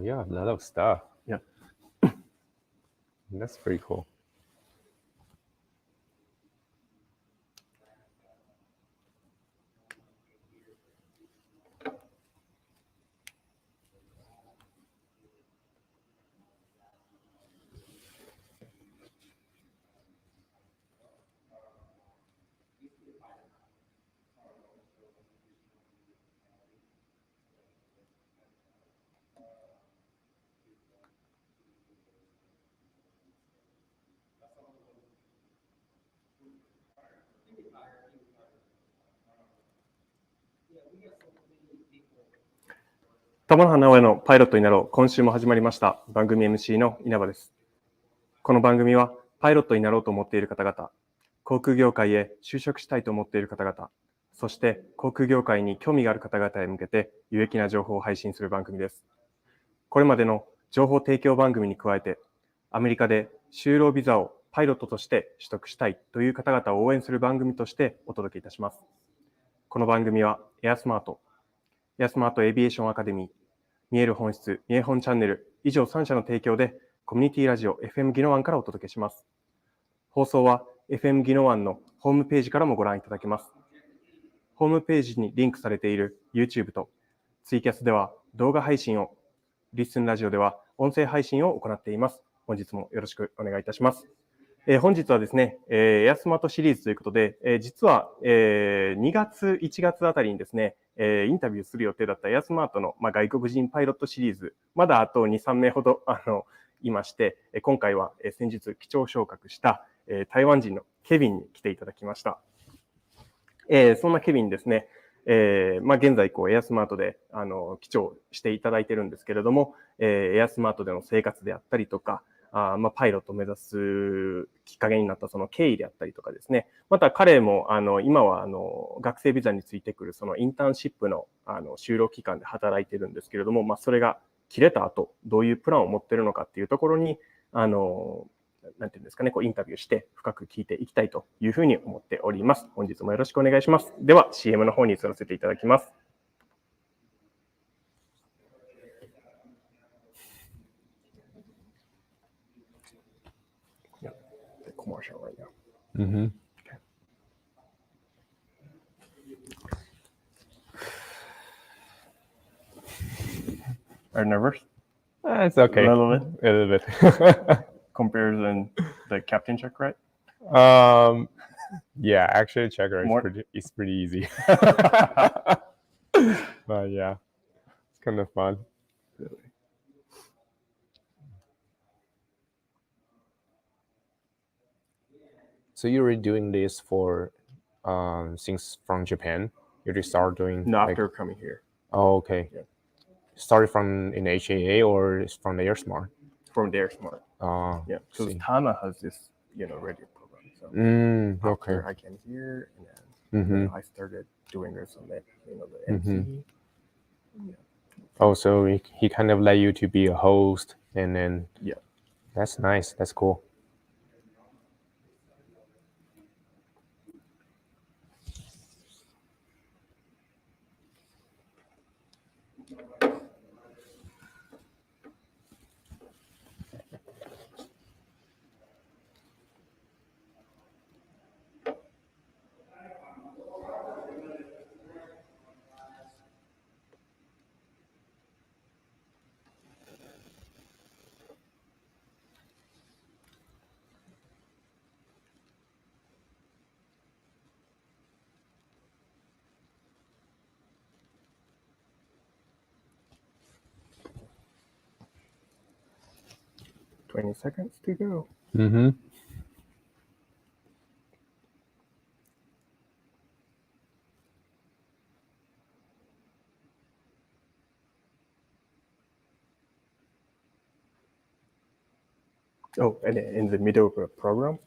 yeah, a lot of stuff. Yeah. That's pretty cool.玉那覇尚也のパイロットになろう。今週も始まりました。番組 MC の稲葉です。この番組はパイロットになろうと思っている方々、航空業界へ就職したいと思っている方々、そして航空業界に興味がある方々へ向けて有益な情報を配信する番組です。これまでの情報提供番組に加えて、アメリカで就労ビザをパイロットとして取得したいという方々を応援する番組としてお届けいたします。この番組はAirSmart、Aviation アカデミー、見える本質、みえほんチャンネル、以上3社の提供でコミュニティラジオ FM ギノワンからお届けします。放送は FM ギノワンのホームページからもご覧いただけます。ホームページにリンクされている YouTube とツイキャスでは動画配信を、リッスンラジオでは音声配信を行っています。本日もよろしくお願いいたします。本日はですね、AirSmartシリーズということで、実は、2月、1月あたりにですね、インタビューする予定だったAirSmartの、外国人パイロットシリーズ、まだあと2、3名ほどいまして、今回は先日機長昇格した台湾人のケビンに来ていただきました。そんなケビンですね、現在AirSmartで機長していただいてるんですけれども、AirSmartでの生活であったりとか、パイロットを目指すきっかけになったその経緯であったりとかですね。また彼も今は学生ビザについてくるそのインターンシップの就労期間で働いてるんですけれども、それが切れた後どういうプランを持ってるのかっていうところになんていうんですかね、インタビューして深く聞いていきたいというふうに思っております。本日もよろしくお願いします。では CM の方に移らせていただきます。Commercial right now. Mm-hmm. Okay. Are you nervous? It's okay. A little bit. A little bit. Comparison the captain check, right? Yeah, actually, checker is pretty easy. But yeah, it's kind of fun. Really? So you were doing this for since from Japan? You just started doing after coming here. Oh, okay. Yeah. Started from in HAA or from the AirSmart? From the AirSmart. Yeah. Because Tana has this, radio program. So okay. After I came here, and then I started doing this on the, the MC. Yeah. Oh, so he kind of let you to be a host, and then that's nice. That's cool. $20 seconds to go. Mm-hmm. Oh, and in the middle of the program.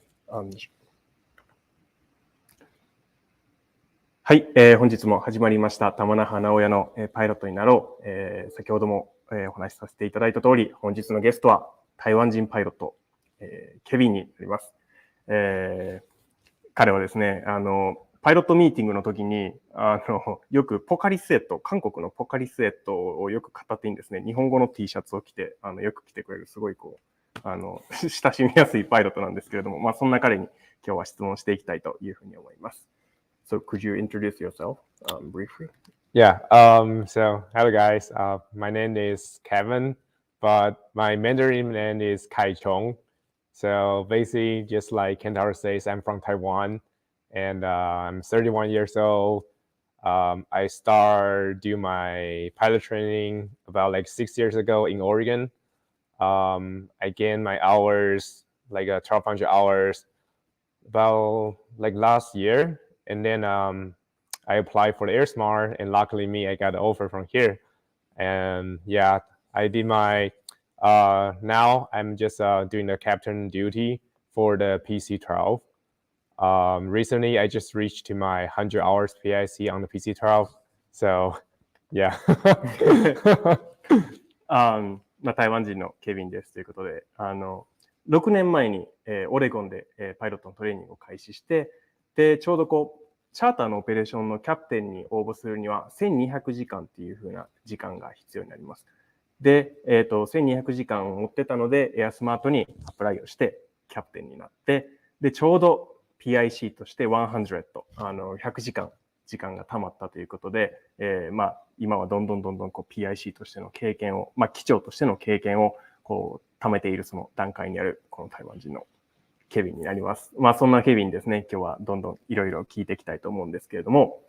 はい、本日も始まりました玉那覇尚也のパイロットになろう。先ほどもお話しさせていただいた通り、本日のゲストは台湾人パイロット、ケビンになります。彼はですね、パイロットミーティングの時に、よくポカリスエット、韓国のポカリスエットをよく片手にですね、日本語の T シャツを着て、よく着てくれる、すごい親しみやすいパイロットなんですけれども、そんな彼に今日は質問していきたいというふうに思います。So, could you introduce yourself briefly? Yeah. So, hello guys. My name is Kevin, but my Mandarin name is Kai Chong. So basically, just like Kentaro says, I'm from Taiwan, and I'm 31 years old. I started doing my pilot training about like 6 years ago in Oregon. I gained my hours, like 1,200 hours, about like last year, and then I applied for the AirSmart, and luckily me, I got an offer from here. And yeah, I did my, now I'm just doing the captain duty for the PC-12. Recently, I just reached to my 100 hours PIC on the PC-12. So, yeah. 台湾人のケビンですということで、6年前に、オレゴンで、パイロットのトレーニングを開始して、で、ちょうどチャーターのオペレーションのキャプテンに応募するには1200時間っていう風な時間が必要になります。で、1200時間を持ってたので、AirSmartにアプライをしてキャプテンになって、で、ちょうど PIC として100、100時間が溜まったということで、今はどんどんPIC としての経験を、機長としての経験を貯めているその段階にあるこの台湾人のケビンになります。そんなケビンですね、今日はどんどんいろいろ聞いていきたいと思うんですけれども、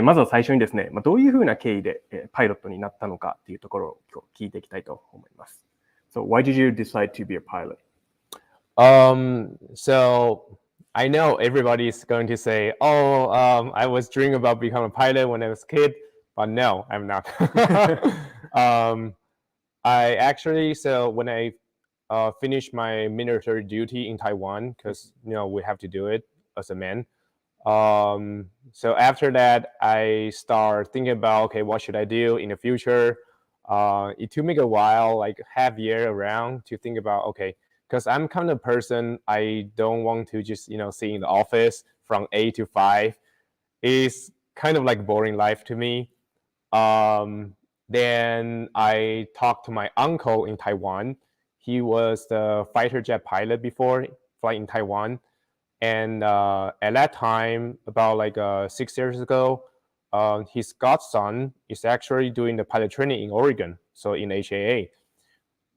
まずは最初にですね、どういうふうな経緯でパイロットになったのかっていうところを今日聞いていきたいと思います。So, why did you decide to be a pilot? So I know everybody's going to say, "Oh, I was dreaming about becoming a pilot when I was a kid," but no, I'm not. I actually, so when I finished my military duty in Taiwan, because we have to do it as a man. So after that, I start thinking about, okay, what should I do in the future? It took me a while, like half year around, to think about, okay, because I'm kind of person, I don't want to just sit in the office from 8 to 5. It's kind of like boring life to me. Then I talked to my uncle in Taiwan. He was the fighter jet pilot before, flying in Taiwan. And at that time, about like 6 years ago, his godson is actually doing the pilot training in Oregon, so in HAA.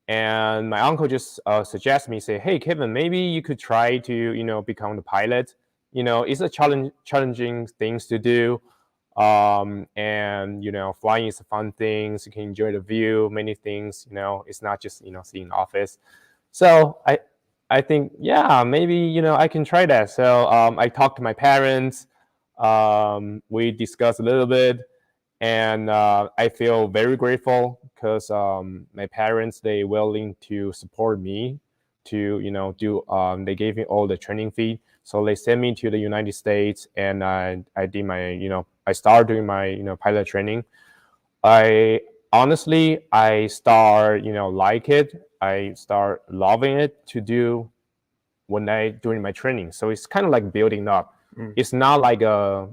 And my uncle just suggested me, say, "Hey, Kevin, maybe you could try to, become the pilot. It's a challenging things to do. And flying is a fun thing. So you can enjoy the view, many things. It's not just sitting in the office." So I think, yeah, maybe I can try that. So I talked to my parents. We discussed a little bit, and I feel very grateful because my parents, they willing to support me to do. They gave me all the training fee, so they sent me to the United States, and I did my I started doing my pilot training. I start like it. I start loving it to do during my training. So it's kind of like building up. It's not like a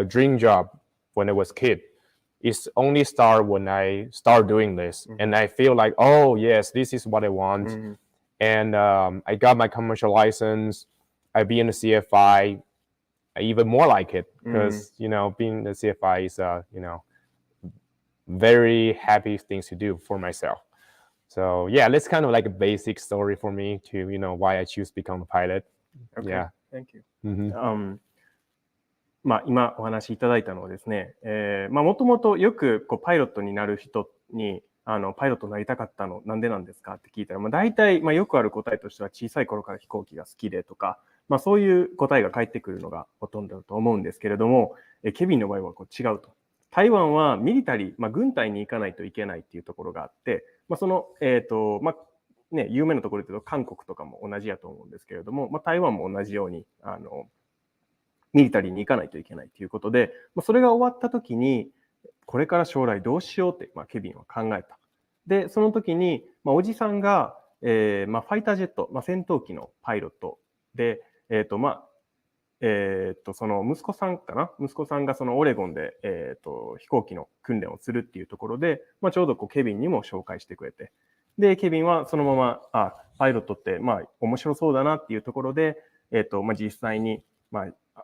dream job when I was a kid. It's only start when I start doing this, and I feel like, oh yes, this is what I want. And I got my commercial license. I be in the CFI. I even more like it because being the CFI is very happy things to do for myself. So yeah, that's kind of like a basic story for me to why I choose to become a pilot. Okay, yeah. Thank you. 今お話しいただいたのはですね、もともとよくパイロットになる人にパイロットになりたかったのなんでなんですかって聞いたら、大体よくある答えとしては小さい頃から飛行機が好きでとか、そういう答えが返ってくるのがほとんどだと思うんですけれども、ケビンの場合は違うと。台湾はミリタリー、軍隊に行かないといけないっていうところがあって、その、有名なところで言うと韓国とかも同じやと思うんですけれども、台湾も同じように、ミリタリーに行かないといけないということで、それが終わった時に、これから将来どうしようって、ケビンは考えた。で、その時に、おじさんが、ファイタージェット、戦闘機のパイロットで、その息子さんかな、息子さんがそのオレゴンで、飛行機の訓練をするっていうところで、ちょうどケビンにも紹介してくれて、で、ケビンはそのまま、パイロットって面白そうだなっていうところで、実際に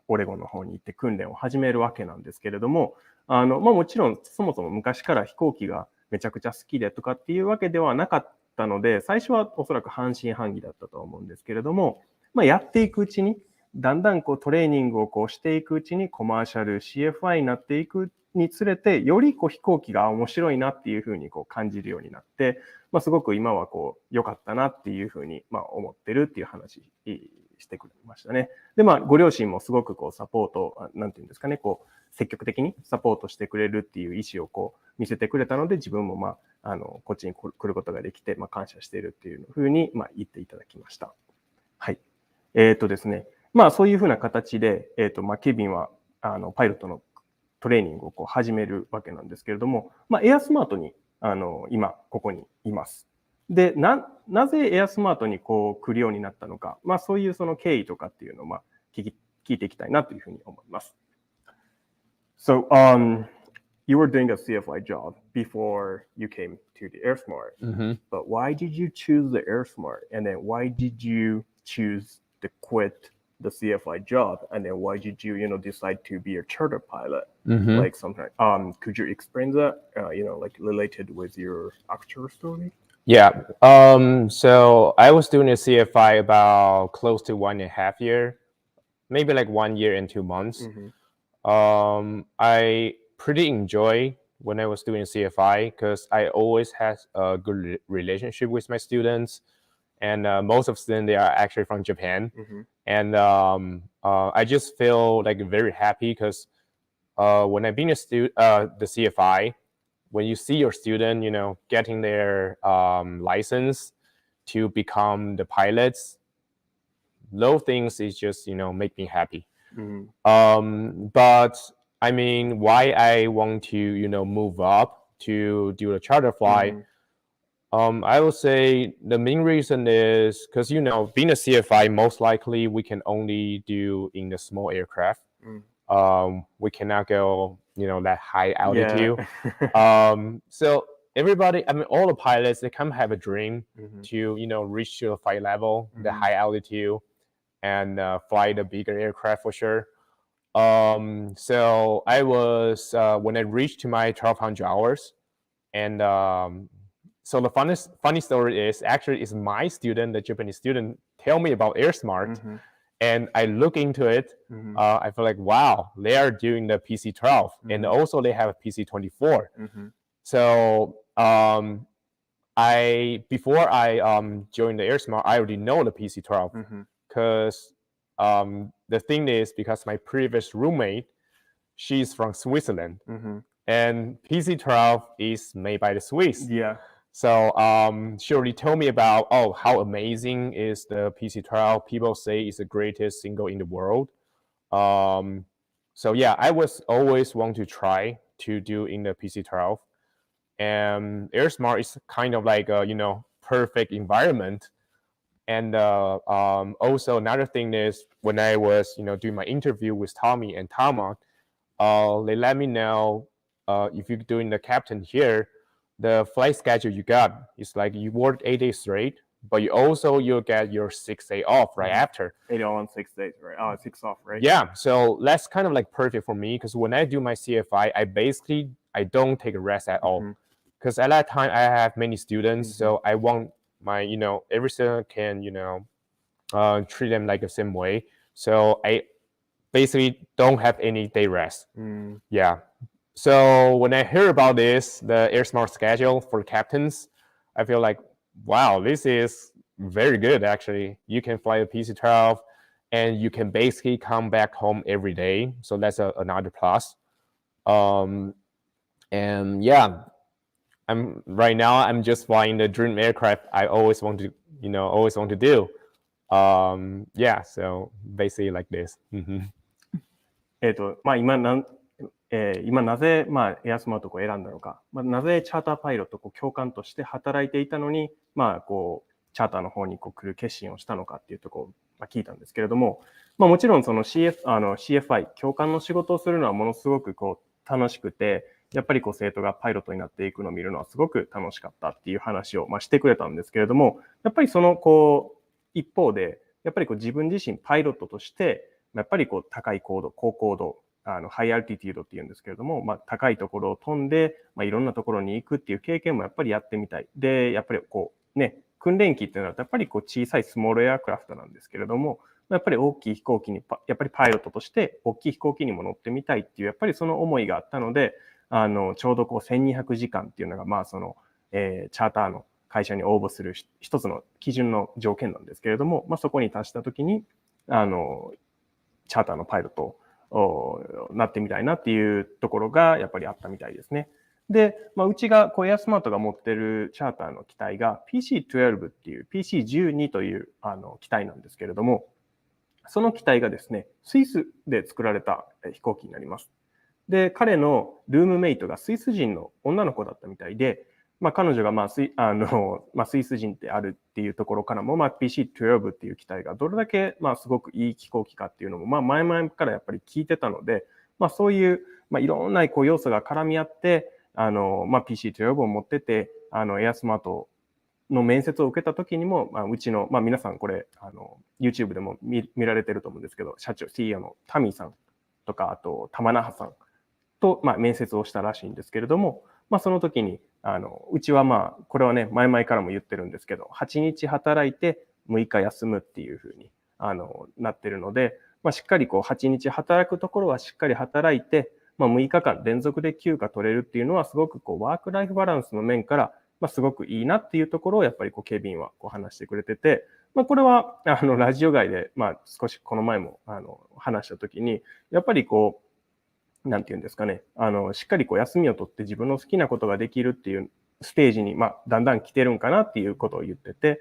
オレゴンの方に行って訓練を始めるわけなんですけれども、もちろんそもそも昔から飛行機がめちゃくちゃ好きでとかっていうわけではなかったので、最初はおそらく半信半疑だったと思うんですけれども、やっていくうちに、だんだんトレーニングをしていくうちにコマーシャル CFI になっていくにつれて、より飛行機が面白いなっていうふうに感じるようになって、すごく今は良かったなっていうふうに思ってるっていう話してくれましたね。で、ご両親もすごくサポート、なんていうんですかね、積極的にサポートしてくれるっていう意思を見せてくれたので、自分もこっちに来ることができて、感謝しているっていうふうに言っていただきました。はい。ですね。そういうふうな形で、ケビンはパイロットのトレーニングを始めるわけなんですけれども、AirSmartに今ここにいます。で、なぜAirSmartに来るようになったのか、そういうその経緯とかっていうのを聞いていきたいなというふうに思います。So, you were doing a CFI job before you came to the AirSmart, but why did you choose the AirSmart, and then why did you choose to quit the CFI job, and then why did you decide to be a charter pilot? Like something. Could you explain that? Like related with your actual story? Yeah. So I was doing a CFI about close to 1.5 years, maybe like 1 year and 2 months. I pretty enjoy when I was doing CFI because I always had a good relationship with my students, and most of them, they are actually from Japan. And I just feel like very happy because when I've been the CFI, when you see your student, getting their license to become the pilots, those things is just, make me happy. But I mean, why I want to, move up to do a charter flight, I would say the main reason is because, being a CFI, most likely we can only do in the small aircraft. We cannot go, that high altitude. So everybody, I mean, all the pilots, they kind of have a dream to, reach the flight level, the high altitude, and fly the bigger aircraft for sure. So I was, when I reached to my 1,200 hours, and so the funny story is actually it's my student, the Japanese student, tell me about AirSmart, and I look into it. I feel like, wow, they are doing the PC-12, and also they have a PC-24. So before I joined the AirSmart, I already know the PC-12 because the thing is because my previous roommate, she's from Switzerland, and PC-12 is made by the Swiss. So she already told me about, how amazing is the PC-12. People say it's the greatest single in the world. So yeah, I was always want to try to do in the PC-12. And AirSmart is kind of like a, perfect environment. And also another thing is when I was, doing my interview with Tommy and Tama, they let me know if you're doing the captain here, the flight schedule you got is like you work 8 days straight, but you'll get your 6 day off right after. 8 on, 6 days, right? 6 off, right? Yeah, so that's kind of like perfect for me because when I do my CFI, I don't take a rest at all. Because at that time I have many students, so I want my, every student can, treat them like the same way. So I basically don't have any day rest. Yeah. So when I hear about this, the AirSmart schedule for captains, I feel like, wow, this is very good actually. You can fly a PC-12 and you can basically come back home every day. So that's another plus. And yeah, right now I'm just flying the dream aircraft I always want to, do. Yeah, so basically like this. 今なぜ、エアスマートを選んだのか、なぜチャーターパイロット教官として働いていたのに、チャーターの方に来る決心をしたのかっていうところを聞いたんですけれども、もちろんその CFI、教官の仕事をするのはものすごく楽しくて、やっぱり生徒がパイロットになっていくのを見るのはすごく楽しかったっていう話をしてくれたんですけれども、やっぱりその一方で、やっぱり自分自身パイロットとして、やっぱり高い高度、高高度、ハイアルティテュードっていうんですけれども、高いところを飛んで、いろんなところに行くっていう経験もやっぱりやってみたい。で、やっぱり訓練機っていうのはやっぱり小さいスモールエアクラフトなんですけれども、やっぱり大きい飛行機に、やっぱりパイロットとして大きい飛行機にも乗ってみたいっていう、やっぱりその思いがあったので、ちょうど1200時間っていうのが、チャーターの会社に応募する一つの基準の条件なんですけれども、そこに達したときに、チャーターのパイロットをなってみたいなっていうところがやっぱりあったみたいですね。で、うちがAirSmartが持ってるチャーターの機体が PC-12 っていう PC-12 という機体なんですけれども、その機体がですね、スイスで作られた飛行機になります。で、彼のルームメイトがスイス人の女の子だったみたいで、彼女がスイス人であるっていうところからも、PC-12 っていう機体がどれだけすごくいい飛行機かっていうのも、前々からやっぱり聞いてたので、そういういろんな要素が絡み合って、PC-12 を持ってて、AirSmartの面接を受けた時にも、うちの、皆さんこれ、YouTube でも見られてると思うんですけど、社長、CEO のタミーさんとか、あと、玉那覇さんと、面接をしたらしいんですけれども、その時に、うちはこれはね、前々からも言ってるんですけど、8日働いて6日休むっていうふうに、なってるので、しっかり8日働くところはしっかり働いて、6日間連続で休暇取れるっていうのはすごくワークライフバランスの面からすごくいいなっていうところをやっぱりケビンは話してくれてて、これはラジオ外で少しこの前も話した時にやっぱりなんていうんですかね、しっかり休みを取って自分の好きなことができるっていうステージにだんだん来てるんかなっていうことを言ってて、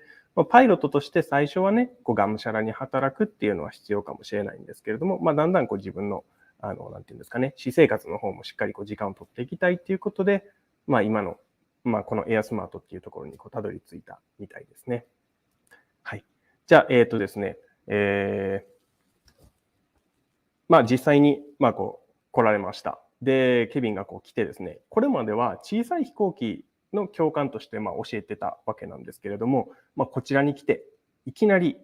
パイロットとして最初はね、がむしゃらに働くっていうのは必要かもしれないんですけれども、だんだん自分のなんていうんですかね、私生活の方もしっかり時間を取っていきたいっていうことで、今の、このAirSmartっていうところにたどり着いたみたいですね。はい。じゃあ、ですね、実際に、来られました。で、ケビンが来てですね、これまでは小さい飛行機の教官として教えてたわけなんですけれども、こちらに来て、いきなり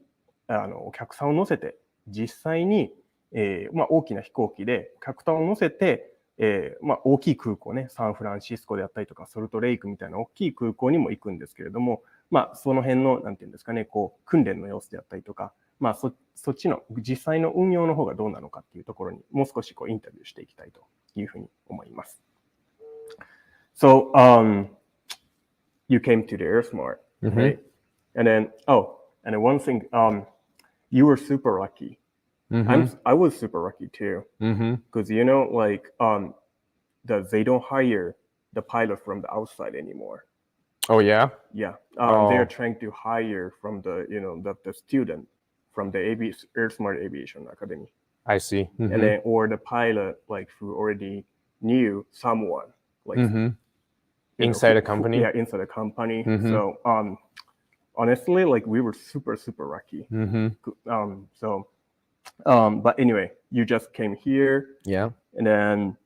お客さんを乗せて、実際に大きな飛行機で客単を乗せて、大きい空港ね、サンフランシスコであったりとか、ソルトレイクみたいな大きい空港にも行くんですけれども、その辺の、なんていうんですかね、訓練の様子であったりとか、そっちの実際の運用の方がどうなのかっていうところに、もう少しインタビューしていきたいというふうに思います。So, you came to the AirSmart, right? And then, and then one thing, you were super lucky. I was super lucky too, because they don't hire the pilot from the outside anymore. Oh yeah. Yeah, they're trying to hire from the student from the AirSmart Aviation Academy. I see. And then or the pilot who already knew someone inside the company. Yeah, inside the company. So honestly, we were super lucky. But anyway, you just came here. Yeah. And then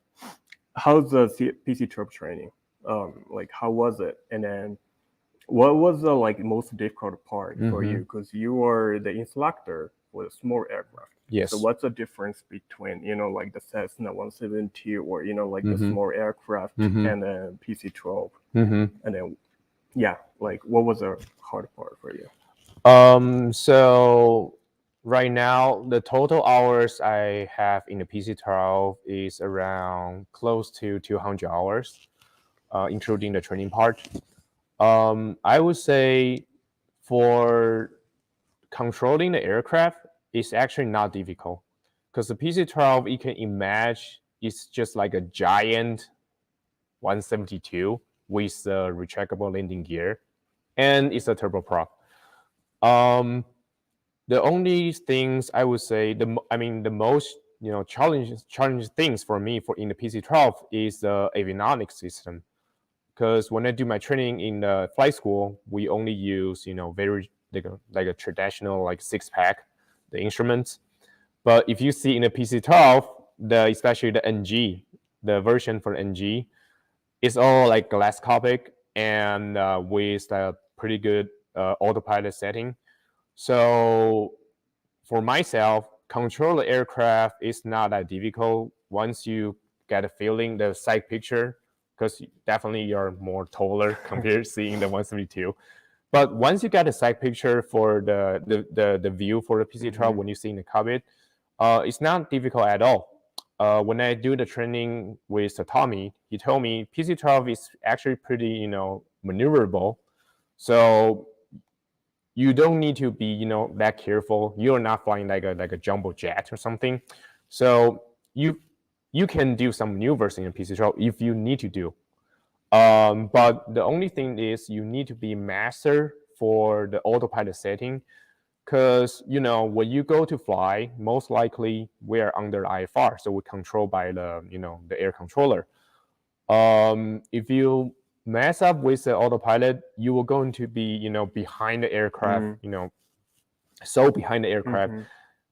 how's the PC-12 training? How was it? And then what was the most difficult part for you? Because you were the instructor for the small aircraft. Yes. So what's the difference between, the Cessna 172 or, the small aircraft and then PC-12? And then, what was the hard part for you? So right now, the total hours I have in the PC-12 is around close to 200 hours, including the training part. I would say for controlling the aircraft, it's actually not difficult because the PC-12, you can imagine, it's just like a giant 172 with a retractable landing gear, and it's a turboprop. The only things I would say, the most challenging things for me in the PC-12 is the avionics system. Because when I do my training in the flight school, we only use very like a traditional 6-pack the instruments. But if you see in the PC-12, especially the NG, the version for NG, it's all like glass cockpit and with a pretty good autopilot setting. So for myself, control the aircraft is not that difficult once you get a feeling, the sight picture, because definitely you're more taller compared to seeing the 172. But once you get a sight picture for the view for the PC-12 when you see in the cockpit, it's not difficult at all. When I do the training with Tommy, he told me PC-12 is actually pretty, maneuverable. So you don't need to be, that careful. You're not flying like a jumbo jet or something. So you can do some maneuvers in a PC-12 if you need to do. But the only thing is you need to be master for the autopilot setting, because when you go to fly, most likely we're under IFR, so we're controlled by the the air controller. If you mess up with the autopilot, you are going to be behind the aircraft, so behind the aircraft.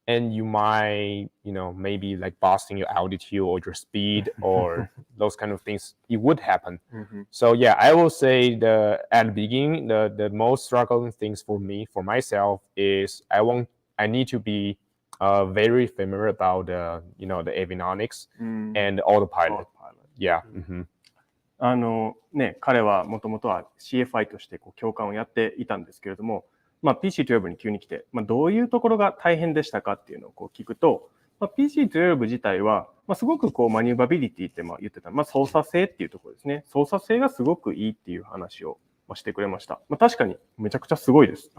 And you might, maybe like boosting your altitude or your speed or those kind of things, it would happen. So yeah, I will say at the beginning, the most struggling things for myself is I need to be very familiar about the avionics and the autopilot. Yeah. 彼はもともとは CFI として教官をやっていたんですけれども、PC-12 に急に来て、どういうところが大変でしたかっていうのを聞くと、PC-12 自体は、すごくマニューバビリティって言ってた、操作性っていうところですね。操作性がすごくいいっていう話をしてくれました。確かにめちゃくちゃすごいです。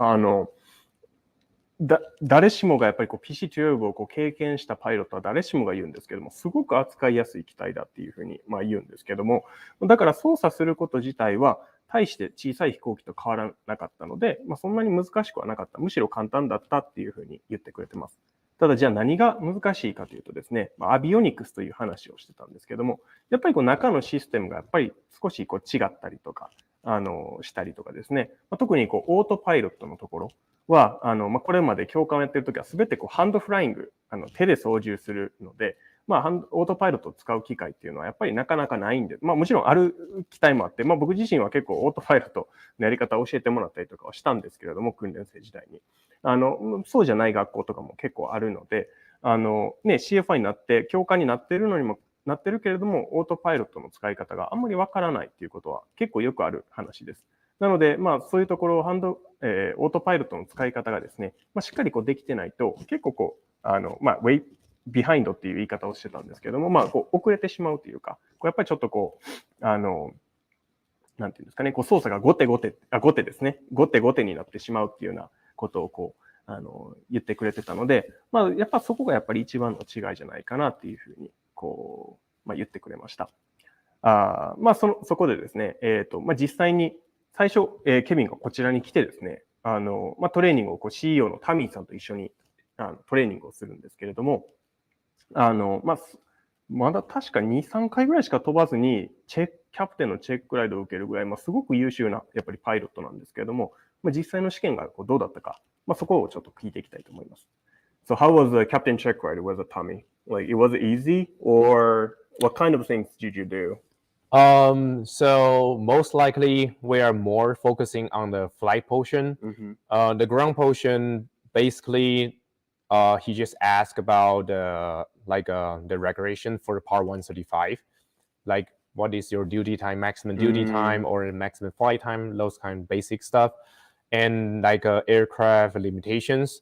誰しもがやっぱりPC-12 を経験したパイロットは誰しもが言うんですけども、すごく扱いやすい機体だっていうふうに言うんですけども、だから操作すること自体は、対して小さい飛行機と変わらなかったので、そんなに難しくはなかった。むしろ簡単だったっていうふうに言ってくれてます。ただじゃあ何が難しいかというとですね、アビオニクスという話をしてたんですけども、やっぱり中のシステムがやっぱり少し違ったりとか、したりとかですね、特にオートパイロットのところは、これまで教官をやってるときは全てハンドフライング、手で操縦するので、オートパイロットを使う機会っていうのはやっぱりなかなかないんで、もちろんある機体もあって、僕自身は結構オートパイロットのやり方を教えてもらったりとかはしたんですけれども、訓練生時代に。そうじゃない学校とかも結構あるので、CFI になって、教官になってるのにもなってるけれども、オートパイロットの使い方があんまりわからないっていうことは結構よくある話です。なので、そういうところをオートパイロットの使い方がですね、しっかりできてないと、結構ビハインドっていう言い方をしてたんですけども、遅れてしまうというか、やっぱりちょっとなんていうんですかね、操作が後手ですね。後手になってしまうっていうようなことを言ってくれてたので、やっぱそこがやっぱり一番の違いじゃないかなっていうふうに、言ってくれました。そこでですね、実際に最初、ケビンがこちらに来てですね、トレーニングをCEO のタミーさんと一緒にトレーニングをするんですけれども、まだ確か2、3回ぐらいしか飛ばずに、キャプテンのチェックライドを受けるぐらい、すごく優秀な、やっぱりパイロットなんですけれども、実際の試験がどうだったか、そこをちょっと聞いていきたいと思います。So how was the captain check ride with Tommy? Like, was it easy, or what kind of things did you do? So most likely we are more focusing on the flight portion. The ground portion, basically, he just asked about the regulation for the Part 135, like what is your duty time, maximum duty time, or maximum flight time, those kind of basic stuff, and aircraft limitations.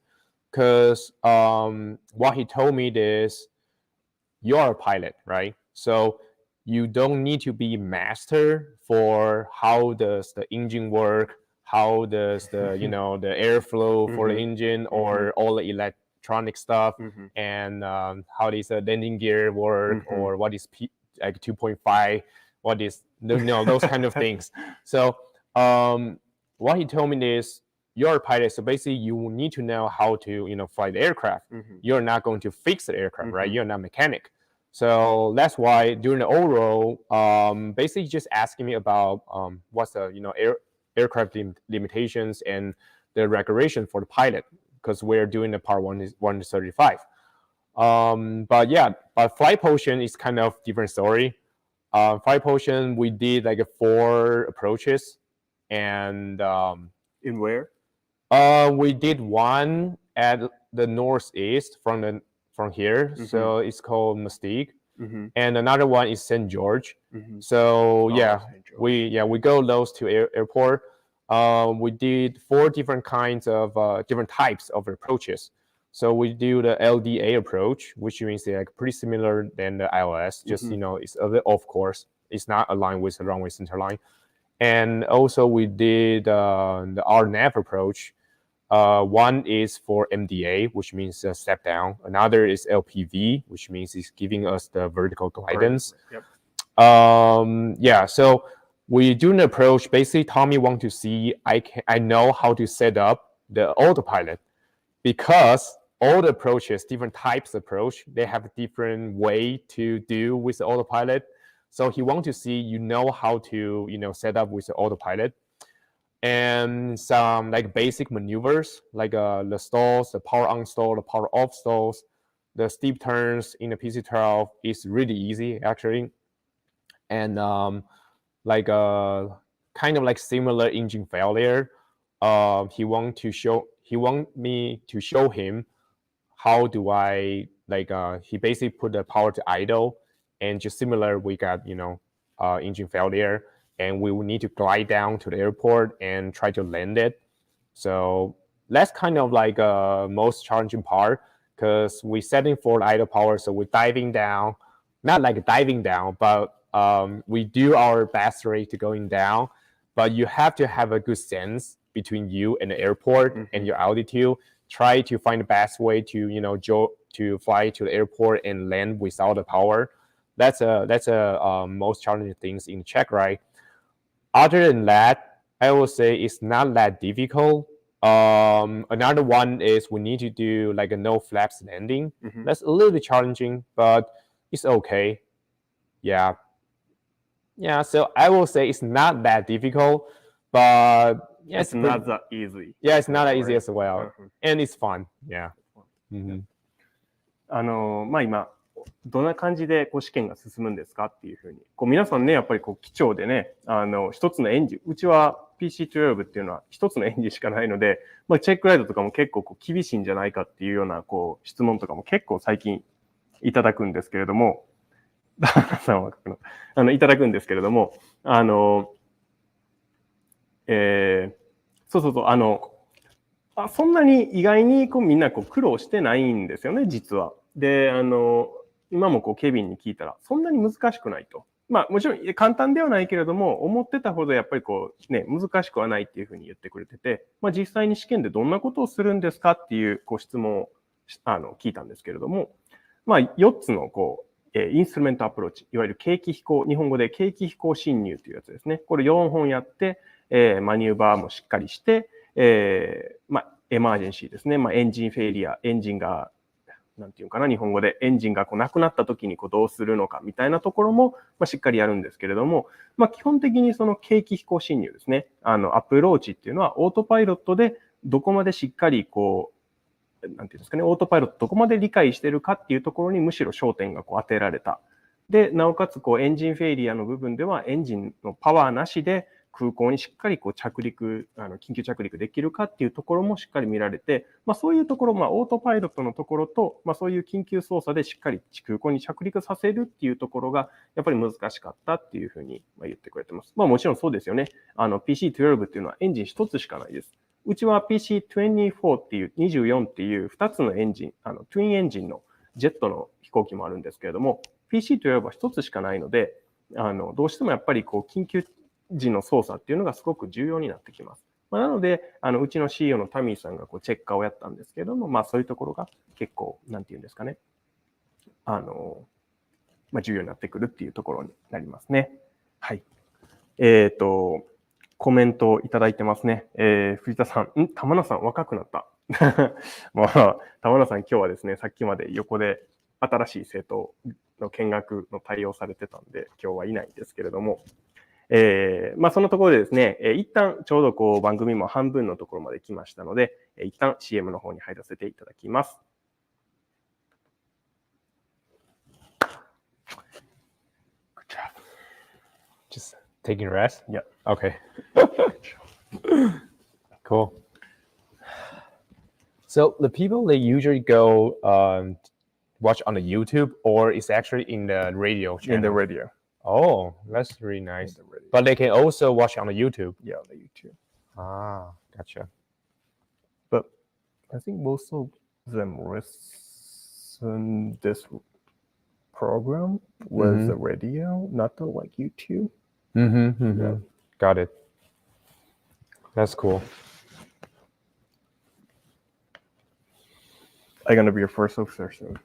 Because what he told me is, you're a pilot, right? So you don't need to be master for how does the engine work, how does the the airflow for the engine, or all the electronic stuff, and how does the landing gear work, or what is 2.5, what is those kind of things. So what he told me is, you're a pilot, so basically you need to know how to fly the aircraft. You're not going to fix the aircraft, right? You're not a mechanic. So that's why during the oral, basically just asking me about what's the aircraft limitations and the regulation for the pilot. because we're doing the part 135. But flight portion is kind of different story. Flight portion, we did like 4 approaches, and In where? we did one at the northeast from here, so it's called Mystique, and another one is St. George. So we go those 2 airport. We did 4 different kinds of different types of approaches. So we do the LDA approach, which means they're like pretty similar than the ILS. Just it's a bit off course. It's not aligned with the runway center line. And also we did the RNAV approach. One is for MDA, which means step down. Another is LPV, which means it's giving us the vertical guidance. So we do an approach. Basically, Tommy want to see I know how to set up the autopilot, because all the approaches, different types of approach, they have a different way to do with the autopilot. So he want to see how to set up with the autopilot. And some like basic maneuvers, like the stalls, the power on stall, the power off stalls, the steep turns in the PC-12 is really easy actually. And kind of like similar engine failure. He want me to show him how do I he basically put the power to idle, and just similar we got engine failure, and we will need to glide down to the airport and try to land it. So that's kind of like most challenging part, because we're setting for idle power, so we're diving down, not like diving down, but we do our best rate to going down, but you have to have a good sense between you and the airport and your altitude. Try to find the best way to to fly to the airport and land without the power. That's a most challenging things in check ride. Other than that, I will say it's not that difficult. Another one is we need to do like a no flaps landing. That's a little bit challenging, but it's okay. Yeah. So I will say it's not that difficult, but it's not that easy. Yeah, it's not that easy as well, and it's fun. Yeah. 今どんな感じで試験が進むんですかっていうふうに、皆さんね、やっぱり機長でね、一つのエンジン、うちは PC-12 っていうのは一つのエンジンしかないので、チェックライドとかも結構厳しいんじゃないかっていうような質問とかも結構最近いただくんですけれども、ダーナさんはいただくんですけれども、そんなに意外にみんな苦労してないんですよね、実は。で、今もケビンに聞いたら、そんなに難しくないと。もちろん簡単ではないけれども、思ってたほどやっぱり難しくはないっていうふうに言ってくれてて、実際に試験でどんなことをするんですかっていう質問を聞いたんですけれども、4つのインストゥルメントアプローチ、いわゆる景気飛行、日本語で景気飛行進入というやつですね。これ4本やって、マニューバーもしっかりして、エマージェンシーですね。エンジンフェイリア、エンジンが、なんていうかな、日本語でエンジンがなくなった時にどうするのかみたいなところも、しっかりやるんですけれども、基本的にその景気飛行進入ですね。アプローチっていうのは、オートパイロットでどこまでしっかりなんていうんですかね、オートパイロットどこまで理解してるかっていうところにむしろ焦点が当てられた。で、なおかつエンジンフェイリアの部分ではエンジンのパワーなしで空港にしっかり着陸、緊急着陸できるかっていうところもしっかり見られて、そういうところ、オートパイロットのところと、そういう緊急操作でしっかり空港に着陸させるっていうところがやっぱり難しかったっていうふうに言ってくれてます。もちろんそうですよね。PC-12 っていうのはエンジン一つしかないです。うちは PC-24 っていう24っていう2つのエンジン、トゥインエンジンのジェットの飛行機もあるんですけれども、PC-12 は1つしかないので、どうしてもやっぱり緊急時の操作っていうのがすごく重要になってきます。なので、うちの CEO のタミーさんがチェッカーをやったんですけれども、そういうところが結構、なんていうんですかね、重要になってくるっていうところになりますね。はい。コメントをいただいてますね。藤田さん、玉名さん若くなった。玉名さん今日はですね、さっきまで横で新しい生徒の見学の対応されてたんで、今日はいないんですけれども、そのところでですね、一旦ちょうどこう番組も半分のところまで来ましたので、一旦 CM の方に入らせていただきます。Good job. Just taking a rest? Yeah. Okay. Cool. So the people, they usually go watch on the YouTube, or it's actually in the radio channel? In the radio. Oh, that's really nice. But they can also watch on the YouTube? Yeah, on the YouTube. Ah, gotcha. But I think most of them listen this program with the radio, not the like YouTube. Yeah. Got it. That's cool. I'm gonna be your first officer soon.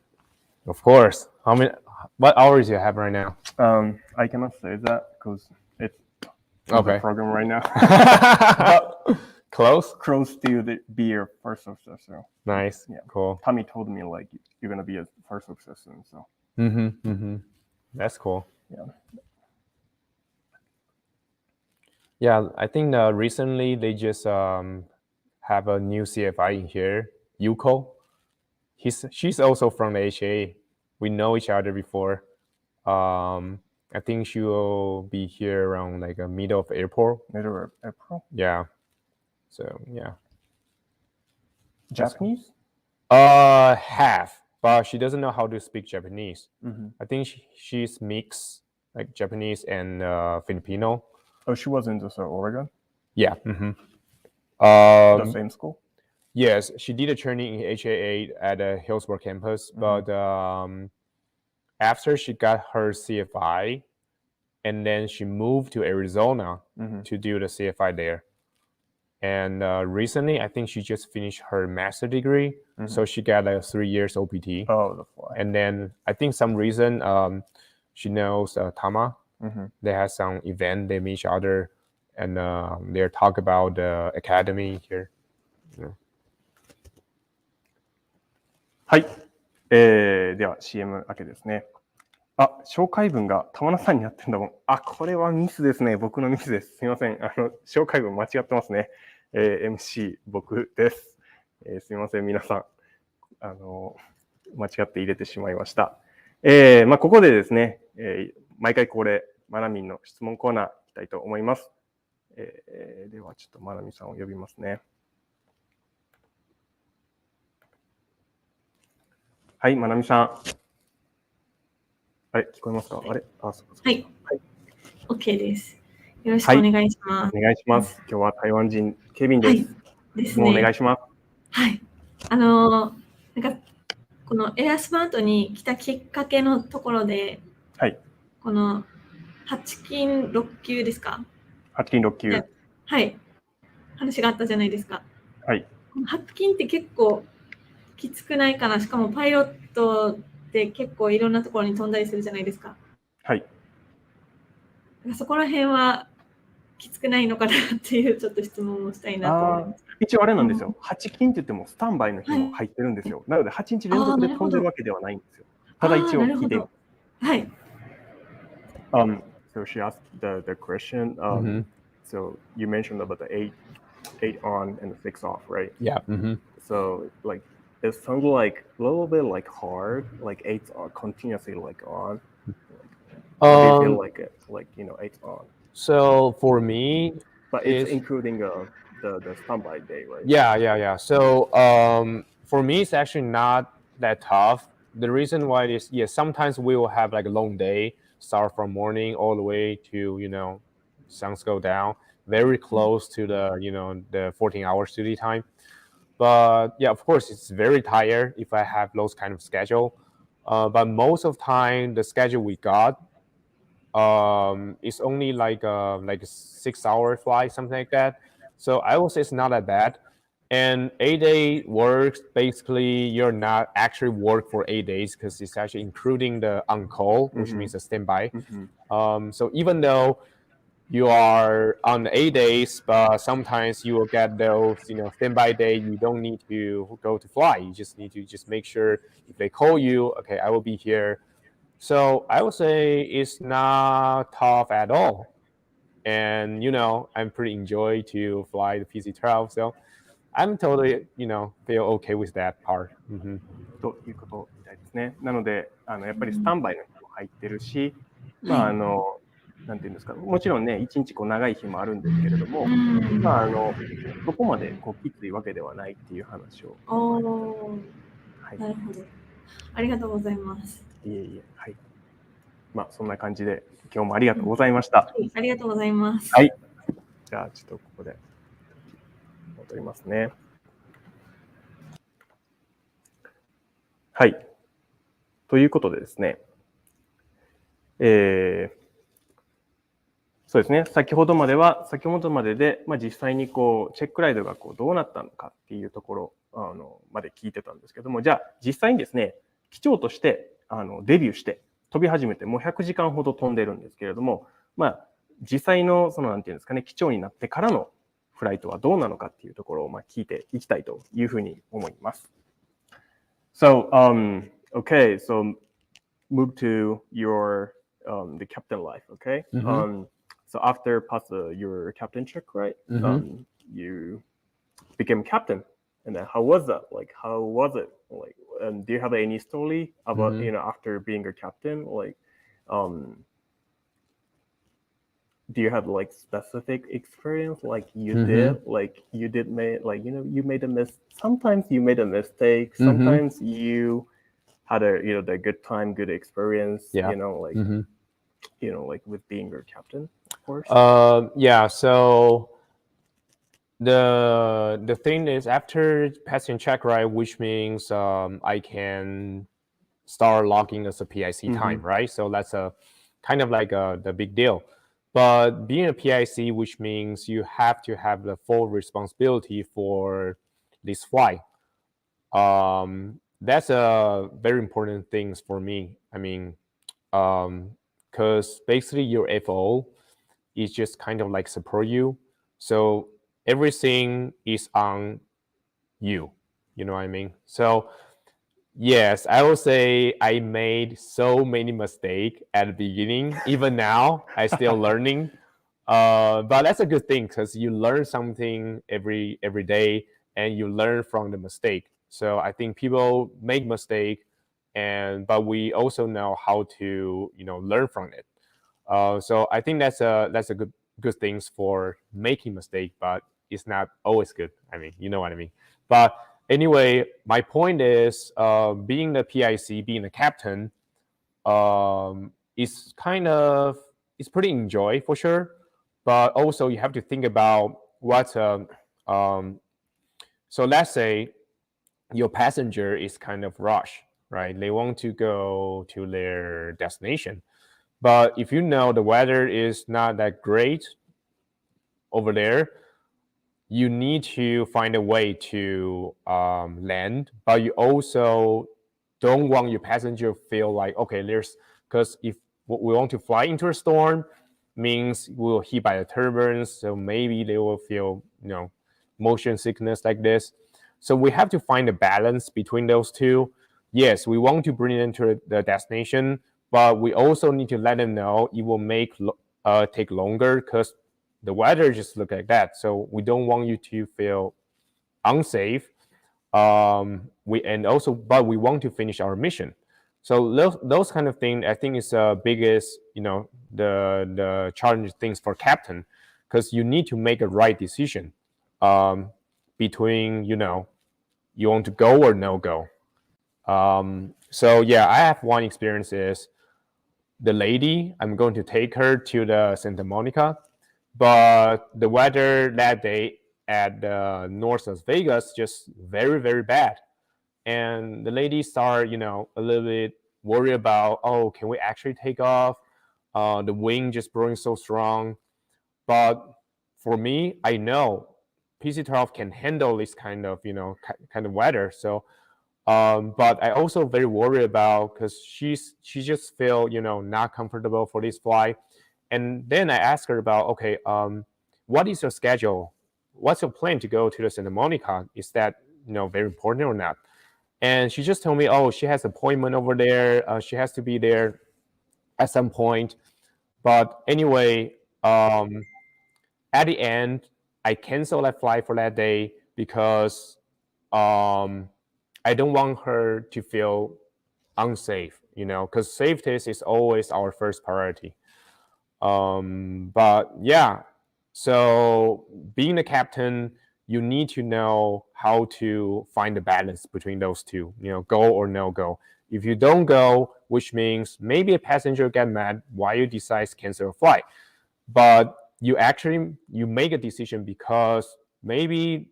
Of course. What hours do you have right now? I cannot say that because it's Okay. the program right now. Close to be your first officer. So Nice. Yeah. Cool. Tommy told me like you're gonna be a first officer soon. So That's cool. Yeah. Yeah, I think recently they just have a new CFI in here, Yuko. She's also from the HA. We know each other before. I think she will be here around like middle of April. Middle of April. Yeah. So yeah. Japanese? Half, but she doesn't know how to speak Japanese. I think she's mixed, like Japanese and Filipino. Oh, she was in this Oregon? Yeah. The same school? Yes, she did a training in HA8 at the Hillsborough campus, but after she got her CFI, and then she moved to Arizona to do the CFI there. And recently, I think she just finished her master degree, so she got like 3 years OPT. Oh, that's why. And then I think some reason she knows Tama. They had some event, they meet each other, and they talk about the academy here. Yeah. はい。では CM 明けですね。紹介文が玉名さんになってるんだもん。これはミスですね。僕のミスです。すみません。紹介文間違ってますね。MC 僕です。すみません、皆さん。間違って入れてしまいました。ここでですね、毎回恒例、まなみんの質問コーナーいきたいと思います。では、ちょっとまなみさんを呼びますね。はい、まなみさん。聞こえますか？そうです。はい。OK です。よろしくお願いします。お願いします。今日は台湾人、ケビンです。ですね。お願いします。はい。なんか、このAirSmartに来たきっかけのところで、はい。この8金6級ですか？8金6級。はい。話があったじゃないですか。はい。この8金って結構きつくないかな。しかもパイロットって結構いろんなところに飛んだりするじゃないですか。はい。そこら辺はきつくないのかなっていうちょっと質問をしたいなと思います。一応あれなんですよ。8金って言ってもスタンバイの日も入ってるんですよ。なので8日連続で飛んでるわけではないんですよ。ただ一応聞いて。はい。So she asked the question. So you mentioned about the eight on and the 6 off, right? Yeah. So like it sounds like a little bit like hard, like 8s are continuously like on. How do you feel like it, like 8s on? So for me, but it's including the standby day, right? Yeah. So for me, it's actually not that tough. The reason why is sometimes we will have like a long day, start from morning all the way to suns go down, very close to the 14-hour study time. But yeah, of course, it's very tired if I have those kind of schedule. But most of the time, the schedule we got is only like a 6-hour flight, something like that. So I would say it's not that bad. And 8-day works, basically, you're not actually work for 8 days because it's actually including the on-call, which means a standby. So even though you are on 8 days, but sometimes you will get those, standby day. You don't need to go to fly. You just need to make sure if they call you, okay, I will be here. So I would say it's not tough at all. and I'm pretty enjoy to fly the PC-12, so I'm totally feel okay with that part. ということみたいですね。なのでやっぱりスタンバイの日も入ってるし、なんていうんですか、もちろんね一日長い日もあるんですけれども、そこまできついわけではないっていう話を。はい、なるほど。ありがとうございます。いえいえ、はい。そんな感じで今日もありがとうございました。はい、ありがとうございます。はい。じゃあちょっとここで戻りますね。はい。ということでですね、そうですね、先ほどまでで、実際にチェックライドがどうなったのかっていうところまで聞いてたんですけども、じゃあ実際にですね、機長としてデビューして飛び始めてもう100時間ほど飛んでるんですけれども、実際のなんていうんですかね、機長になってからのフライトはどうなのかっていうところを聞いていきたいというふうに思います。So, okay, so move to your the captain life, okay? So after pass your captain check, right? You became captain, and then how was that? Like, how was it? Like, do you have any story about after being a captain? Like, do you have specific experience you did? Like you did make you made a sometimes you made a mistake. Sometimes you had the good time, good experience. Yeah. With being your captain, of course. Yeah. So the thing is, after passing check, right, which means I can start logging as a PIC time, right? So that's a kind of like the big deal. But being a PIC, which means you have to have the full responsibility for this flight. That's a very important thing for me. I mean, because basically your FO is just kind of like support you. So everything is on you. You know what I mean? So yes, I will say I made so many mistakes at the beginning. Even now, I still learning. But that's a good thing because you learn something every day, and you learn from the mistake. So I think people make mistake, but we also know how to learn from it. So I think that's a good things for making mistake, but it's not always good. I mean, you know what I mean. But anyway, my point is, being the PIC, being the captain, is it's pretty enjoy for sure. But also you have to think about what. So let's say your passenger is kind of rush, right? They want to go to their destination, but if you know the weather is not that great over there, you need to find a way to land, but you also don't want your passenger feel like, okay, because if we want to fly into a storm, means we'll hit by the turbulence, so maybe they will feel motion sickness like this. So we have to find a balance between those two. Yes, we want to bring them to the destination, but we also need to let them know it will take longer because the weather just look like that. So we don't want you to feel unsafe. But we want to finish our mission. So those kind of things, I think, is the biggest, the challenge things for captain, because you need to make a right decision between, you want to go or no go. So yeah, I have one experience is the lady, I'm going to take her to the Santa Monica, but the weather that day at North Las Vegas just very, very bad. And the lady started, a little bit worried about, oh, can we actually take off? The wind just blowing so strong. But for me, I know PC-12 can handle this kind of, kind of weather. So, but I also very worried about because she just feel, not comfortable for this flight. And then I asked her about, okay, what is your schedule? What's your plan to go to the Santa Monica? Is that, very important or not? And she just told me, oh, she has an appointment over there. She has to be there at some point. But anyway, um, at the end, I canceled that flight for that day because I don't want her to feel unsafe, because safety is always our first priority. But yeah, so being a captain, you need to know how to find the balance between those two, go or no go. If you don't go, which means maybe a passenger get mad why you decide to cancel a flight, but you make a decision because maybe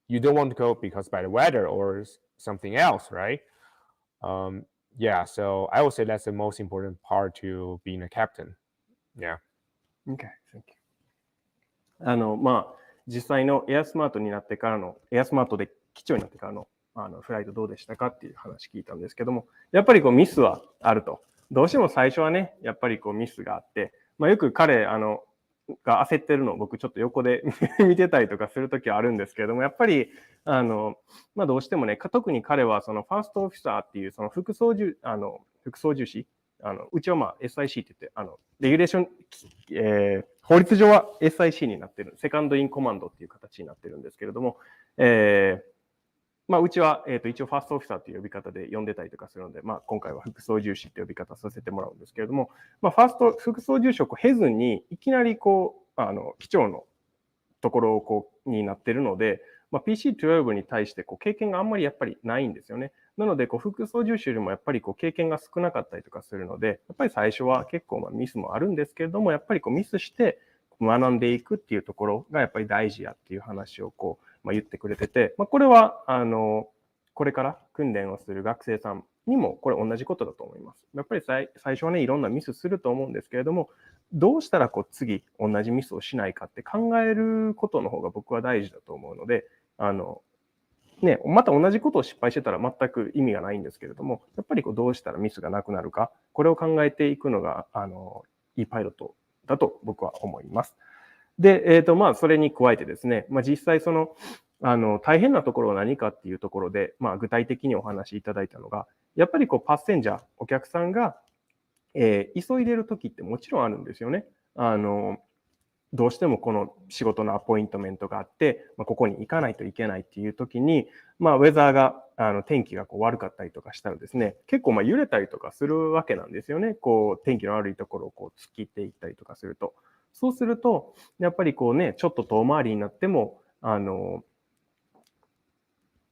you don't want to go because by the weather or something else, right? Yeah, so I would say that's the most important part to being a captain. Yeah. Okay, thank you. 実際のAirSmartになってからの、AirSmartで機長になってからのフライトどうでしたかっていう話聞いたんですけども、やっぱりミスはあると。どうしても最初はね、やっぱりミスがあって、よく彼が焦ってるのを僕ちょっと横で見てたりとかするときはあるんですけれども、やっぱりどうしてもね、特に彼はそのファーストオフィサーっていうその副操縦士、うちはSIC って言って、レギュレーション、法律上は SIC になってる、セカンドインコマンドっていう形になってるんですけれども、うちは、一応ファーストオフィサーという呼び方で呼んでたりとかするので、今回は副操縦士って呼び方させてもらうんですけれども、副操縦士を経ずに、いきなり機長のところになってるので、PC12 に対して経験があんまりやっぱりないんですよね。なので、副操縦士よりもやっぱり経験が少なかったりとかするので、やっぱり最初は結構ミスもあるんですけれども、やっぱりミスして学んでいくっていうところがやっぱり大事やっていう話を言ってくれてて、これはこれから訓練をする学生さんにもこれ同じことだと思います。やっぱり最初はね、いろんなミスすると思うんですけれども、どうしたら次同じミスをしないかって考えることの方が僕は大事だと思うので、また同じことを失敗してたら全く意味がないんですけれども、やっぱりどうしたらミスがなくなるか、これを考えていくのがいいパイロットだと僕は思います。で、それに加えてですね、実際大変なところは何かっていうところで、具体的にお話しいただいたのが、やっぱりパッセンジャー、お客さんが、急いでる時ってもちろんあるんですよね。どうしてもこの仕事のアポイントメントがあって、ここに行かないといけないっていう時に、ウェザーが、天気が悪かったりとかしたらですね、結構揺れたりとかするわけなんですよね。天気の悪いところを突っ切っていったりとかすると。そうすると、やっぱりちょっと遠回りになっても、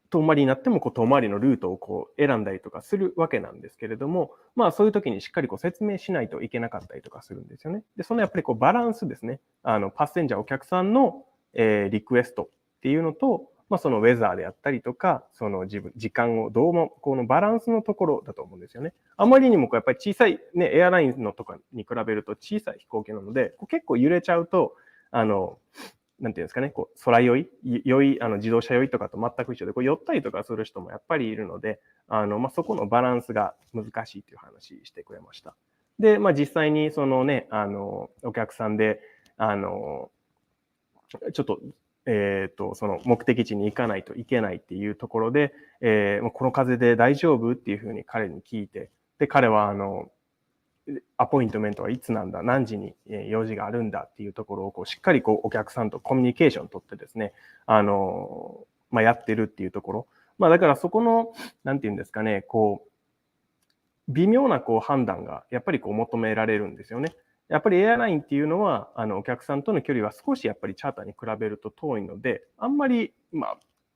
遠回りになっても遠回りのルートを選んだりとかするわけなんですけれども、そういう時にしっかり説明しないといけなかったりとかするんですよね。で、そのやっぱりバランスですね。パッセンジャーお客さんの、リクエストっていうのと、そのウェザーであったりとか、その時間をどうも、このバランスのところだと思うんですよね。あまりにもやっぱり小さいね、エアラインのとかに比べると小さい飛行機なので、結構揺れちゃうと、なんていうんですかね、空酔い、自動車酔いとかと全く一緒で、酔ったりとかする人もやっぱりいるので、そこのバランスが難しいという話してくれました。で、実際にそのね、お客さんで、ちょっと、その目的地に行かないといけないっていうところで、この風で大丈夫っていうふうに彼に聞いて、で、彼は、アポイントメントはいつなんだ、何時に用事があるんだっていうところをしっかりお客さんとコミュニケーションを取ってですね、やってるっていうところ。だからそこの、なんていうんですかね、微妙な判断がやっぱり求められるんですよね。やっぱりエアラインっていうのは、お客さんとの距離は少しやっぱりチャーターに比べると遠いので、あんまり、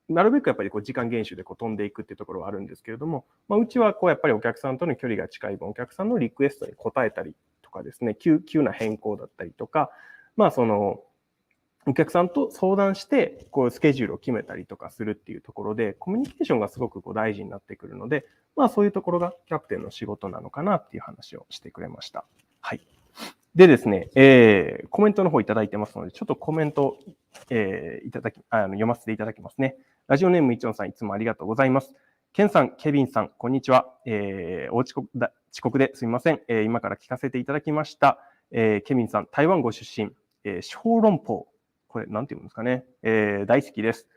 なるべくやっぱり時間厳守で飛んでいくっていうところはあるんですけれども、うちはやっぱりお客さんとの距離が近い分、お客さんのリクエストに応えたりとかですね、急な変更だったりとか、その、お客さんと相談して、スケジュールを決めたりとかするっていうところで、コミュニケーションがすごく大事になってくるので、そういうところがキャプテンの仕事なのかなっていう話をしてくれました。はい。でですね、コメントの方いただいてますので、ちょっとコメント、読ませていただきますね。ラジオネームいちょんさん、いつもありがとうございます。ケンさん、ケビンさん、こんにちは。遅刻ですみません。今から聞かせていただきました。ケビンさん、台湾ご出身、小籠包。これ、なんていうんですかね。大好きです。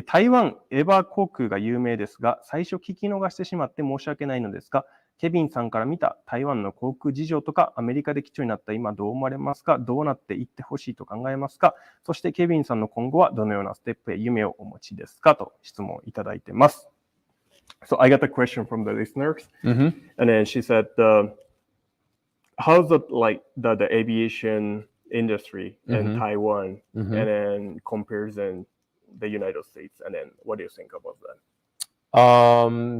台湾エバー航空が有名ですが、最初聞き逃してしまって申し訳ないのですが、ケビンさんから見た台湾の航空事情とか、アメリカで機長になった今どう思われますか？どうなっていってほしいと考えますか？そしてケビンさんの今後はどのようなステップへ夢をお持ちですか？と質問をいただいてます。So I got a question from the listeners, and then she said, how's the aviation industry in Taiwan, and then comparison the United States, and then what do you think about that?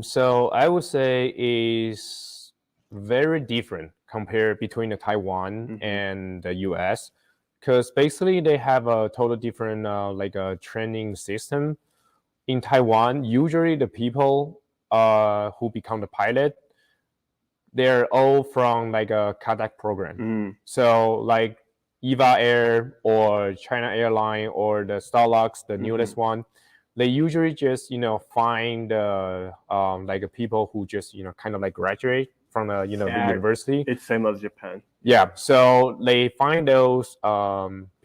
So I would say is very different compared between the Taiwan and the US, because basically they have a total different like a training system. In Taiwan, usually the people who become the pilot, they're all from like a cadet program. So like EVA Air or China Airline or the Starlux, the newest one, they usually just find like people who just kind of like graduate from the the university. It's same as Japan. Yeah, so they find those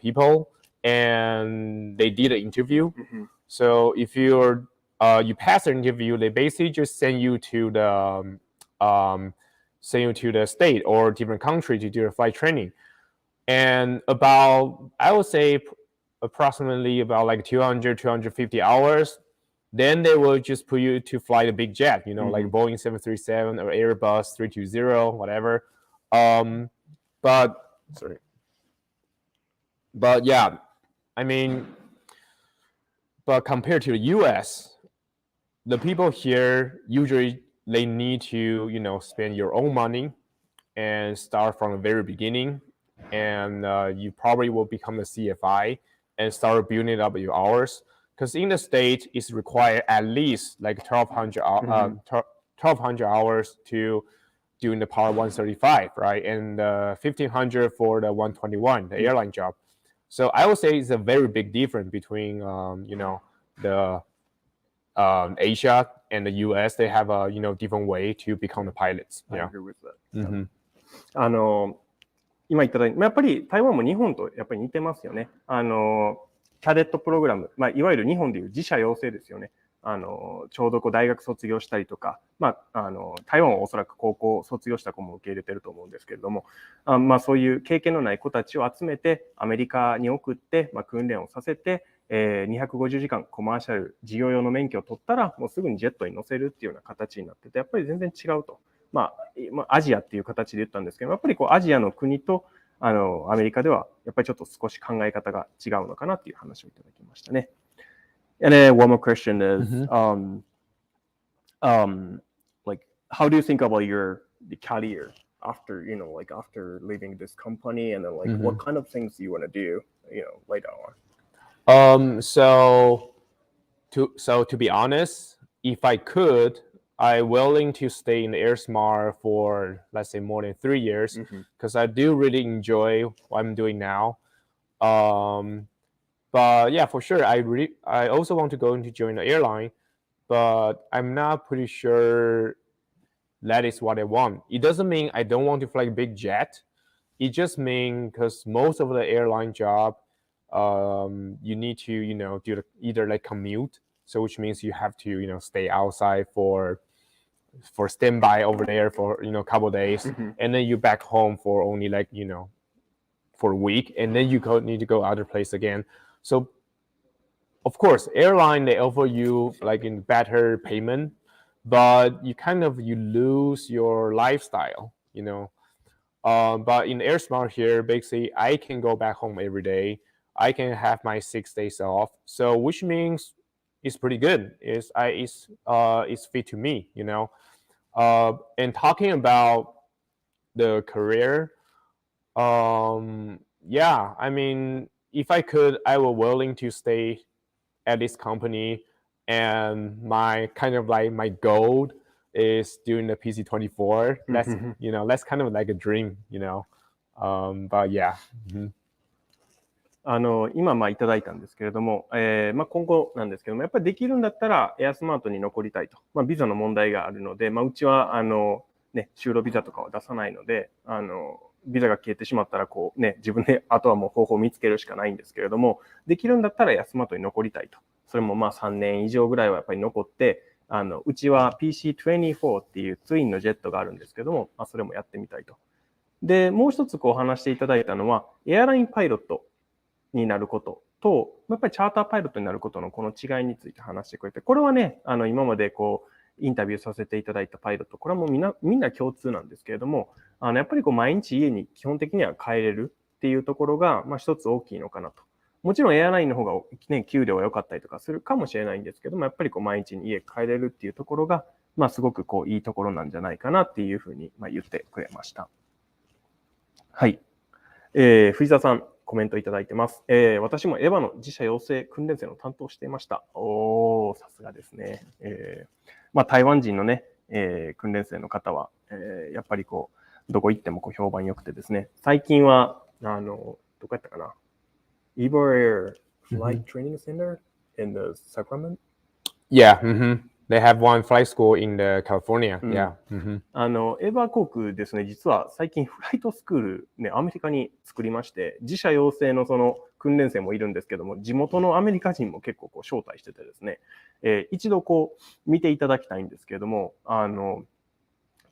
people and they did an interview. So if you pass the interview, they basically just send you to the state or different country to do the flight training. And about, I would say approximately about like 250 hours, then they will just put you to fly the big jet, like Boeing 737 or Airbus 320, whatever. But yeah, I mean, but compared to the US, the people here usually they need to spend your own money and start from the very beginning, and you probably will become a CFI and start building up your hours, because in the state it's required at least like 1,200 hours to doing the Power 135, right, and 1,500 for the 121, the airline job. So I would say it's a very big difference between the Asia and the US. They have a different way to become the pilots. I agree with that. 今言ったように、やっぱり台湾も日本とやっぱり似てますよね。キャデットプログラム、いわゆる日本でいう自社養成ですよね。ちょうど大学卒業したりとか、台湾はおそらく高校卒業した子も受け入れてると思うんですけれども、そういう経験のない子たちを集めてアメリカに送って、訓練をさせて、250時間コマーシャル事業用の免許を取ったらもうすぐにジェットに乗せるっていうような形になってて、やっぱり全然違うと。アジアっていう形で言ったんですけど、やっぱりアジアの国とアメリカではやっぱりちょっと少し考え方が違うのかなっていう話をいただきましたね。And then one more question is, like, how do you think about the career after, after leaving this company, and then what kind of things you want to do, later on? So to be honest, if I could, I'm willing to stay in AirSmart for, let's say, more than 3 years, because I do really enjoy what I'm doing now. But yeah, for sure, I also want to go into join the airline, but I'm not pretty sure that is what I want. It doesn't mean I don't want to fly a big jet. It just means because most of the airline job, you need to do either like commute, so which means you have to stay outside for standby over there for a couple of days, and then you're back home for only like for a week, and then you need to go other place again. So of course airline, they offer you like in better payment, but you lose your lifestyle, but in AirSmart here, basically I can go back home every day. I can have my 6 days off, so which means it's pretty good. It's fit to me, and talking about the career, yeah, I mean, if I could, I was willing to stay at this company, and my goal is doing the PC-24. That's that's kind of like a dream, but yeah. 今いただいたんですけれども、今後なんですけども、やっぱりできるんだったらエアスマートに残りたいと。ビザの問題があるので、うちは就労ビザとかは出さないので、ビザが消えてしまったら自分であとはもう方法を見つけるしかないんですけれども、できるんだったらエアスマートに残りたいと。それも3年以上ぐらいはやっぱり残って、うちは PC24 っていうツインのジェットがあるんですけども、それもやってみたいと。で、もう一つこう話していただいたのは、エアラインパイロットになることと、やっぱりチャーターパイロットになることのこの違いについて話してくれて、これはね、今までこう、インタビューさせていただいたパイロット、これはもうみんな共通なんですけれども、やっぱりこう毎日家に基本的には帰れるっていうところが、一つ大きいのかなと。もちろんエアラインの方が、ね、給料は良かったりとかするかもしれないんですけども、やっぱりこう毎日に家帰れるっていうところが、すごくこういいところなんじゃないかなっていうふうに言ってくれました。はい。藤沢さん、コメントいただいてます。私もエヴァの自社養成訓練生の担当をしていました。さすがですね。台湾人のね、訓練生の方は、やっぱりこう、どこ行ってもこう評判良くてですね、最近は、どこやったかな、Eva Air Flight Training Center in the Sacramento? Yeah, they have one flight school in the California. Yeah. エバー航空ですね、実は最近フライトスクールね、アメリカに作りまして、自社養成のその訓練生もいるんですけども、地元のアメリカ人も結構こう招待しててですね、一度こう見ていただきたいんですけれども、何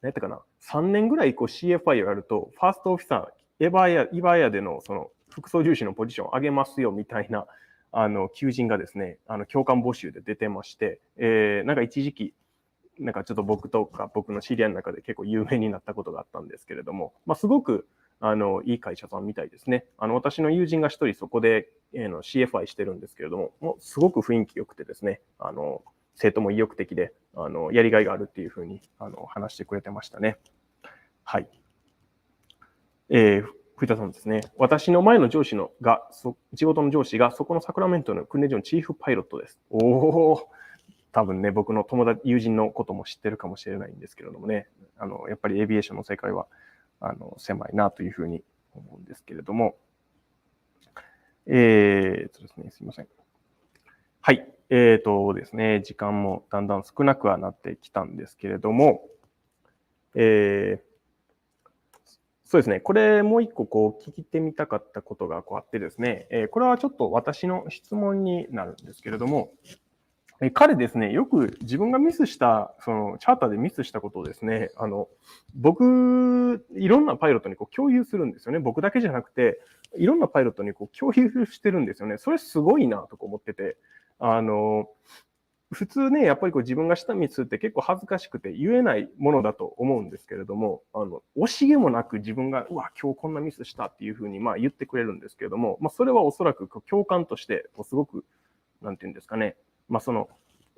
やったかな、3年ぐらいこう CFI をやると、ファーストオフィサー、エバーエアでのその副操縦士のポジションを上げますよみたいな求人がですね、教官募集で出てまして、なんか一時期、なんかちょっと僕とか僕の知り合いの中で結構有名になったことがあったんですけれども、すごくいい会社さんみたいですね。私の友人が一人そこでCFI してるんですけれども、もうすごく雰囲気良くてですね、生徒も意欲的でやりがいがあるっていうふうに話してくれてましたね。はい。藤田さんですね。私の前の上司仕事の上司がそこのサクラメントの訓練所のチーフパイロットです。多分ね、僕の友人のことも知ってるかもしれないんですけれどもね、やっぱりエビエーションの世界は狭いなというふうに思うんですけれども、ですね、すみません。はい。ですね、時間もだんだん少なくはなってきたんですけれども、そうですね。これもう一個こう聞いてみたかったことがこうあってですね、これはちょっと私の質問になるんですけれども、彼ですね、よく自分がミスした、そのチャーターでミスしたことをですね、僕、いろんなパイロットにこう共有するんですよね。僕だけじゃなくて、いろんなパイロットにこう共有してるんですよね。それすごいなとか思ってて、普通ね、やっぱりこう自分がしたミスって結構恥ずかしくて言えないものだと思うんですけれども、惜しげもなく自分が、今日こんなミスしたっていうふうに言ってくれるんですけれども、それはおそらく共感としてすごく、なんていうんですかね、その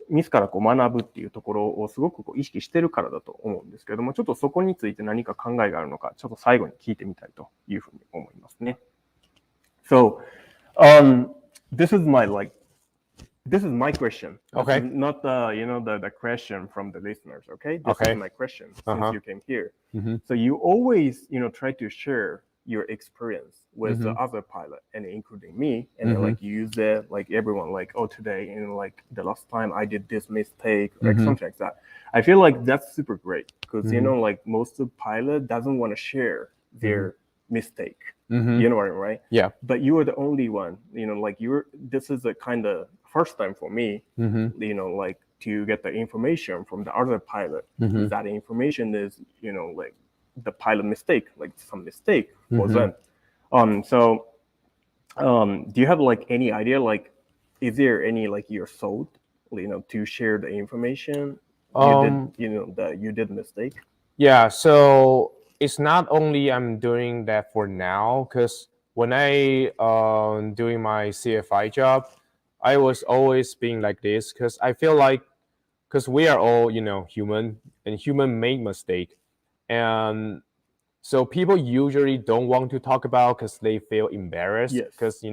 ミスからこう学ぶっていうところをすごくこう意識してるからだと思うんですけれども、ちょっとそこについて何か考えがあるのか、ちょっと最後に聞いてみたいというふうに思いますね。So, this is my question. Okay. Not the question from the listeners. Okay. This is my question since you came here. So you always try to share your experience with the other pilot and including me, and then, like you use it like everyone like today like the last time I did this mistake like something like that. I feel like that's super great because like most of pilot doesn't want to share their mistake. You know what I mean, right? Yeah. But you are the only one, like this is a kind of first time for me, like to get the information from the other pilot. That information is, like the pilot mistake, like some mistake for them. So do you have like any idea, like, is there any like your thought, to share the information that you did mistake? Yeah, so it's not only I'm doing that for now, because when I doing my CFI job, I was always being like this, because I feel like, because we are all human, and human make mistake, and so people usually don't want to talk about because they feel embarrassed because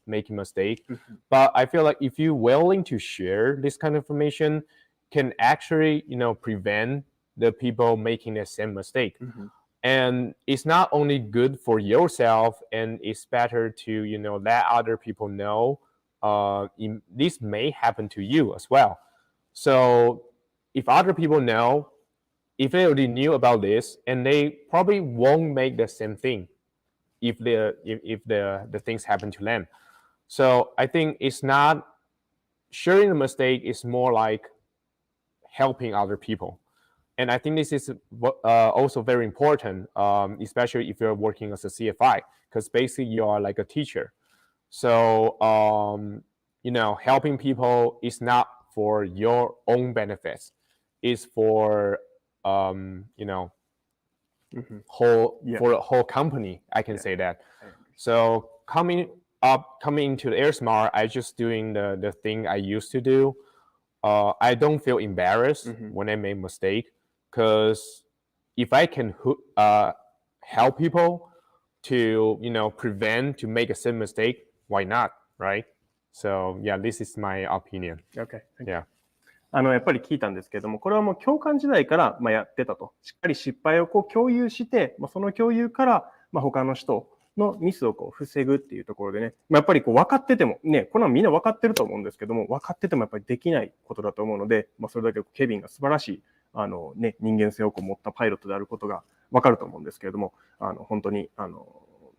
making mistake. But I feel like if you're willing to share this kind of information, can actually prevent the people making the same mistake. And it's not only good for yourself, and it's better to let other people know this may happen to you as well. So if other people know, if they already knew about this, and they probably won't make the same thing if the things happen to them. So I think it's not sharing the mistake, is more like helping other people. And I think this is also very important, especially if you're working as a CFI, because basically you are like a teacher. So, helping people is not for your own benefits. It's for, for the whole company, I can say that. So coming into the AirSmart, I just doing the thing I used to do. I don't feel embarrassed when I make mistake, because if I can help people to prevent to make a same mistake, why not, right? So yeah, this is my opinion. Okay. Yeah. やっぱり聞いたんですけども、これはもう教官時代からやってたと。しっかり失敗を共有して、その共有から他の人のミスを防ぐっていうところでね、やっぱり分かってても、ね、これはみんな分かってると思うんですけども、分かっててもやっぱりできないことだと思うので、それだけケビンが素晴らしい、人間性を持ったパイロットであることが分かると思うんですけれども、本当に、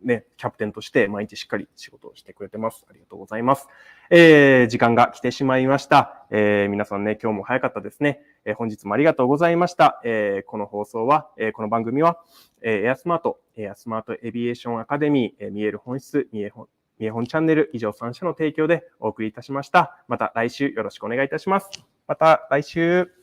キャプテンとして毎日しっかり仕事をしてくれてます。ありがとうございます。時間が来てしまいました。皆さんね、今日も早かったですね。本日もありがとうございました。この放送は、この番組は、AirSmart、AirSmart Aviation アカデミー、見える本質、見えほんチャンネル以上3社の提供でお送りいたしました。また来週よろしくお願いいたします。また来週。